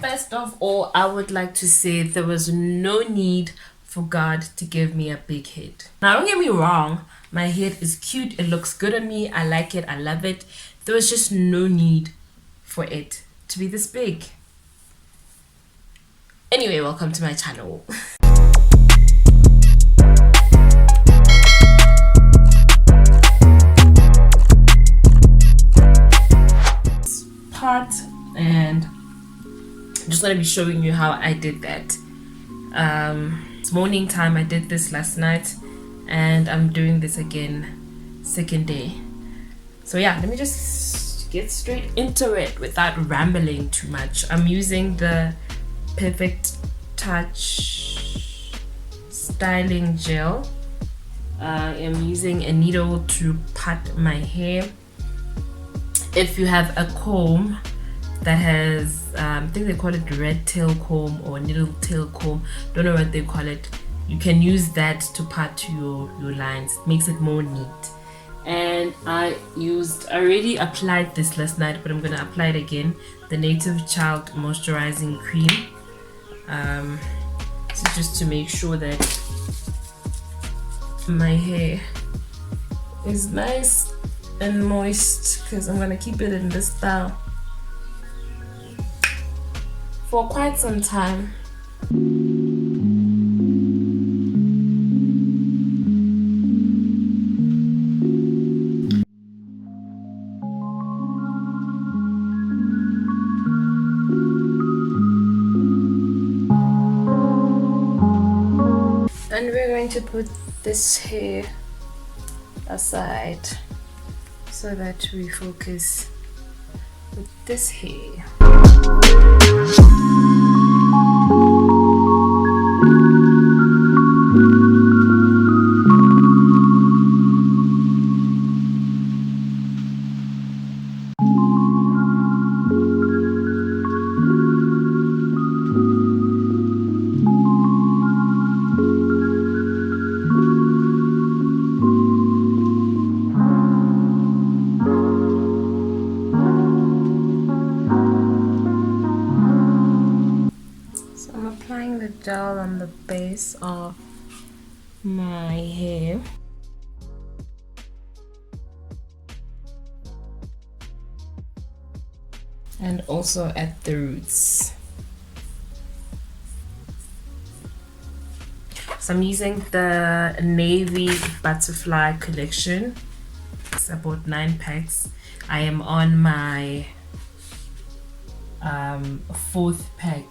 First of all, I would like to say there was no need for God to give me a big head. Now, don't get me wrong, my head is cute, it looks good on me, I like it, I love it. There was just no need for it to be this big. Anyway, welcome to my channel. Part, and I'm just going to be showing you how I did that. It's morning time. I did this last night and I'm doing this again second day. So yeah, let me just get straight into it without rambling too much. I'm using the Perfect Touch styling gel. I am using a needle to part my hair. If you have a comb that has I think they call it red tail comb or needle tail comb, don't know what they call it, you can use that to part your lines. It makes it more neat. And I already applied this last night, but I'm gonna apply it again, the Native Child moisturizing cream. This is just to make sure that my hair is nice and moist, because I'm gonna keep it in this style for quite some time. And we're going to put this hair aside so that we focus with this hair. Applying the gel on the base of my hair. And also at the roots. So I'm using the navy butterfly collection. It's about 9 packs. I am on my 4th pack.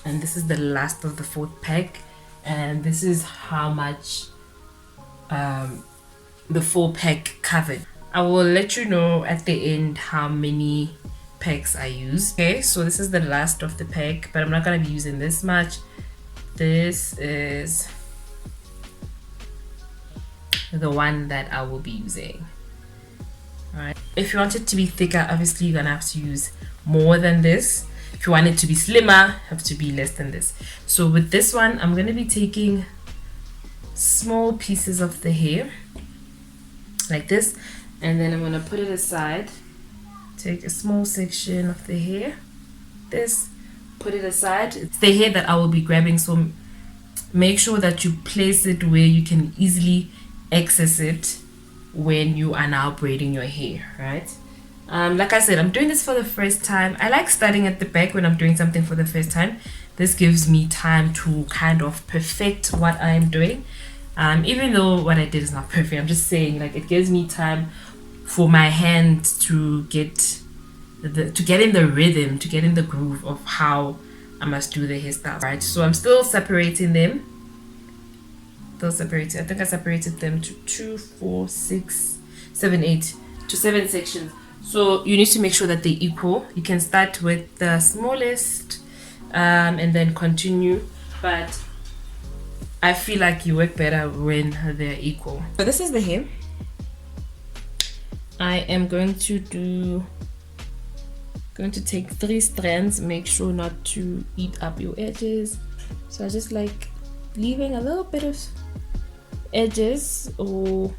And this is the last of the 4th pack, and this is how much the 4 pack covered. I will let you know at the end how many packs I use. Okay, so this is the last of the pack, but I'm not gonna be using this much. This is the one that I will be using. Alright, if you want it to be thicker, obviously you're gonna have to use more than this. If you want it to be slimmer, have to be less than this. So with this one, I'm going to be taking small pieces of the hair like this, and then I'm going to put it aside. Take a small section of the hair, this, put it aside. It's the hair that I will be grabbing, so make sure that you place it where you can easily access it when you are now braiding your hair, right? Like I said, I'm doing this for the first time. I like starting at the back when I'm doing something for the first time. This gives me time to kind of perfect what I'm doing. Even though what I did is not perfect, I'm just saying, like, it gives me time for my hands to get in the rhythm, to get in the groove of how I must do the hairstyle, right? So I'm still separating them. Still separated. I think I separated them to 2, 4, 6, 7, 8 to 7 sections. So you need to make sure that they're equal. You can start with the smallest and then continue, but I feel like you work better when they're equal. So this is the hair. I am going to take 3 strands. Make sure not to eat up your edges. So I just like leaving a little bit of edges or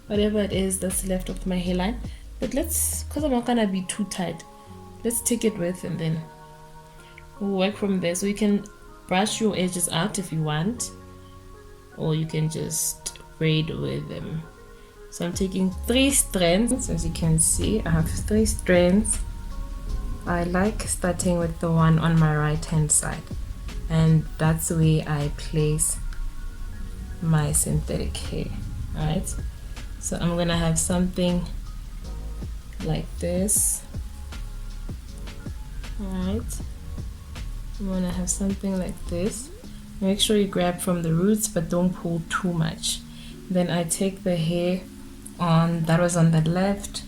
whatever it is that's left of my hairline. But because I'm not gonna be too tight, let's take it with and then we'll work from there. So you can brush your edges out if you want, or you can just braid with them. So I'm taking 3 strands. As you can see, I have 3 strands. I like starting with the one on my right hand side, and that's the way I place my synthetic hair. Alright, so I'm gonna have something like this. Alright, I'm gonna have something like this. Make sure you grab from the roots, but don't pull too much. Then I take the hair on that was on the left,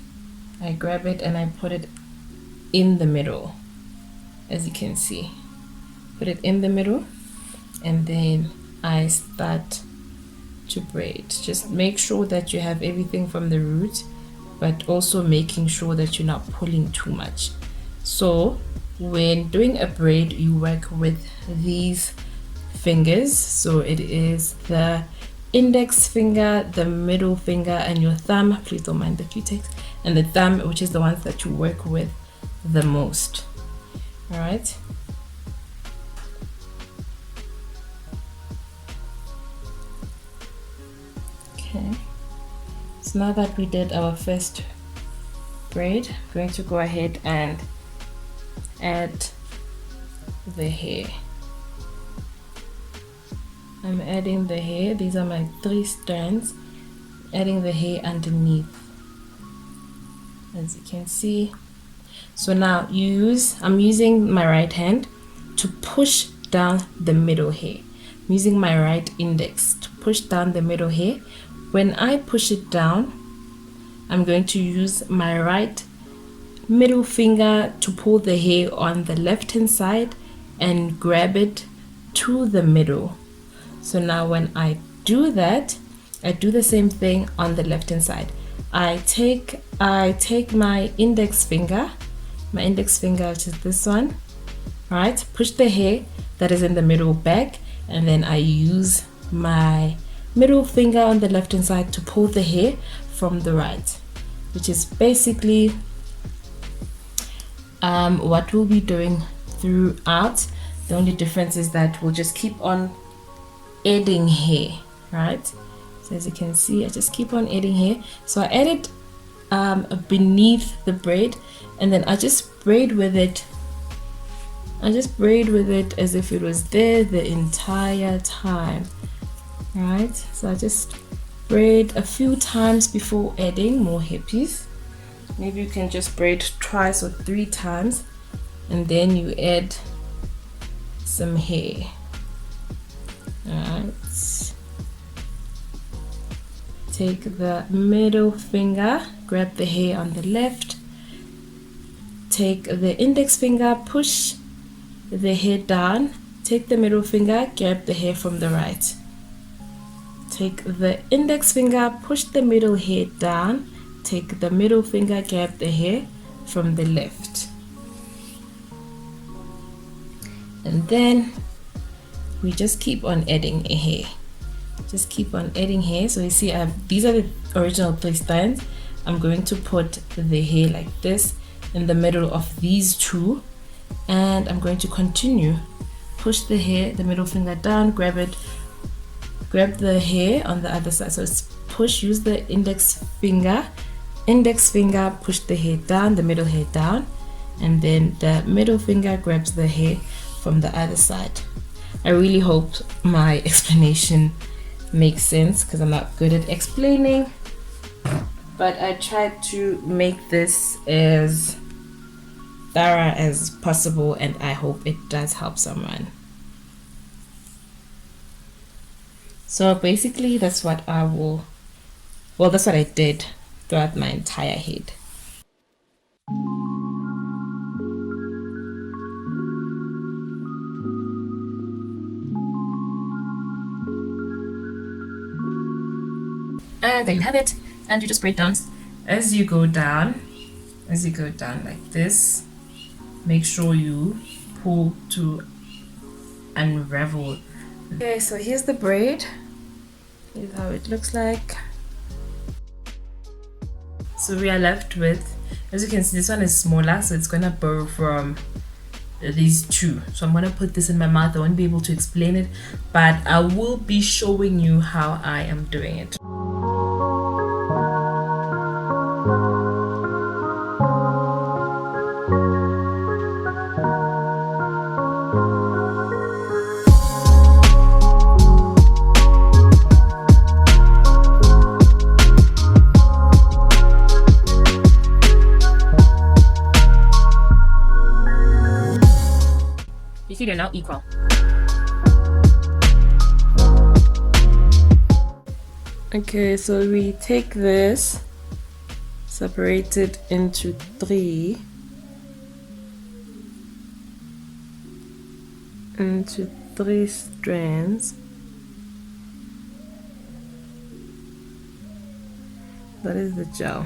I grab it and I put it in the middle. As you can see, put it in the middle, and then I start to braid. Just make sure that you have everything from the root, but also making sure that you're not pulling too much. So when doing a braid, you work with these fingers. So it is the index finger, the middle finger, and your thumb. Please don't mind the cutex, and the thumb, which is the ones that you work with the most. All right. Okay. So now that we did our first braid, I'm going to go ahead and add the hair. I'm adding the hair. These are my 3 strands. Adding the hair underneath, as you can see. So now I'm using my right hand to push down the middle hair. I'm using my right index to push down the middle hair. When I push it down, I'm going to use my right middle finger to pull the hair on the left hand side and grab it to the middle. So now when I do that, I do the same thing on the left hand side. I take my index finger, which is this one, right? Push the hair that is in the middle back, and then I use my middle finger on the left hand side to pull the hair from the right, which is basically what we'll be doing throughout. The only difference is that we'll just keep on adding hair, right? So as you can see, I just keep on adding hair. So I add it beneath the braid, and then I just braid with it. I just braid with it as if it was there the entire time, right? So I just braid a few times before adding more hairpiece. Maybe you can just braid twice or 3 times, and then you add some hair. Alright, take the middle finger, grab the hair on the left, take the index finger, push the hair down, take the middle finger, grab the hair from the right, take the index finger, push the middle hair down, take the middle finger, grab the hair from the left, and then we just keep on adding a hair. Just keep on adding hair. So you see, these are the original 3 strands. I'm going to put the hair like this in the middle of these 2, and I'm going to continue. Push the hair, the middle finger down, grab it, grab the hair on the other side. So it's push, use the index finger, push the hair down, the middle hair down, and then the middle finger grabs the hair from the other side. I really hope my explanation makes sense, because I'm not good at explaining, but I tried to make this as thorough as possible, and I hope it does help someone. So basically that's what that's what I did throughout my entire head. And there you have it, and you just braid down. As you go down like this, make sure you pull to unravel. Okay, so here's the braid. Here's how it looks like. So we are left with, as you can see, this one is smaller, so it's gonna borrow from these two. So I'm gonna put this in my mouth. I won't be able to explain it, but I will be showing you how I am doing it. You see, they're now equal. Okay, so we take this, separate it into three strands. That is the gel.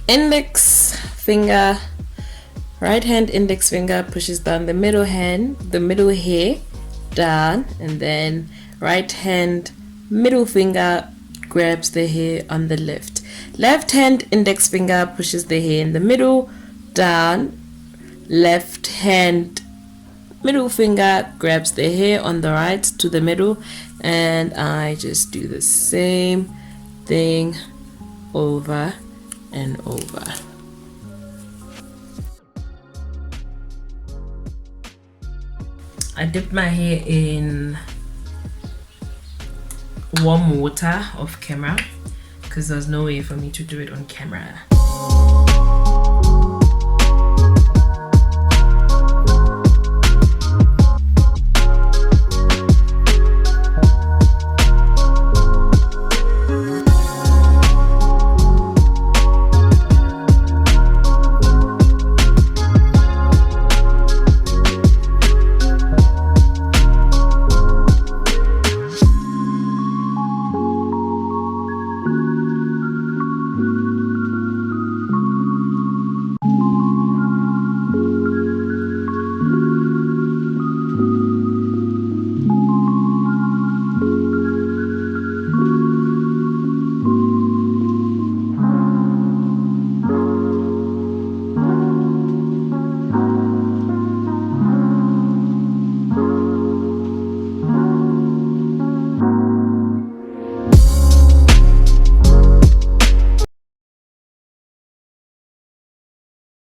Index finger, right hand index finger pushes down the middle hair down, and then right hand middle finger grabs the hair on the left hand index finger pushes the hair in the middle down, left hand middle finger grabs the hair on the right to the middle, and I just do the same thing over and over. I dipped my hair in warm water off camera because there's no way for me to do it on camera.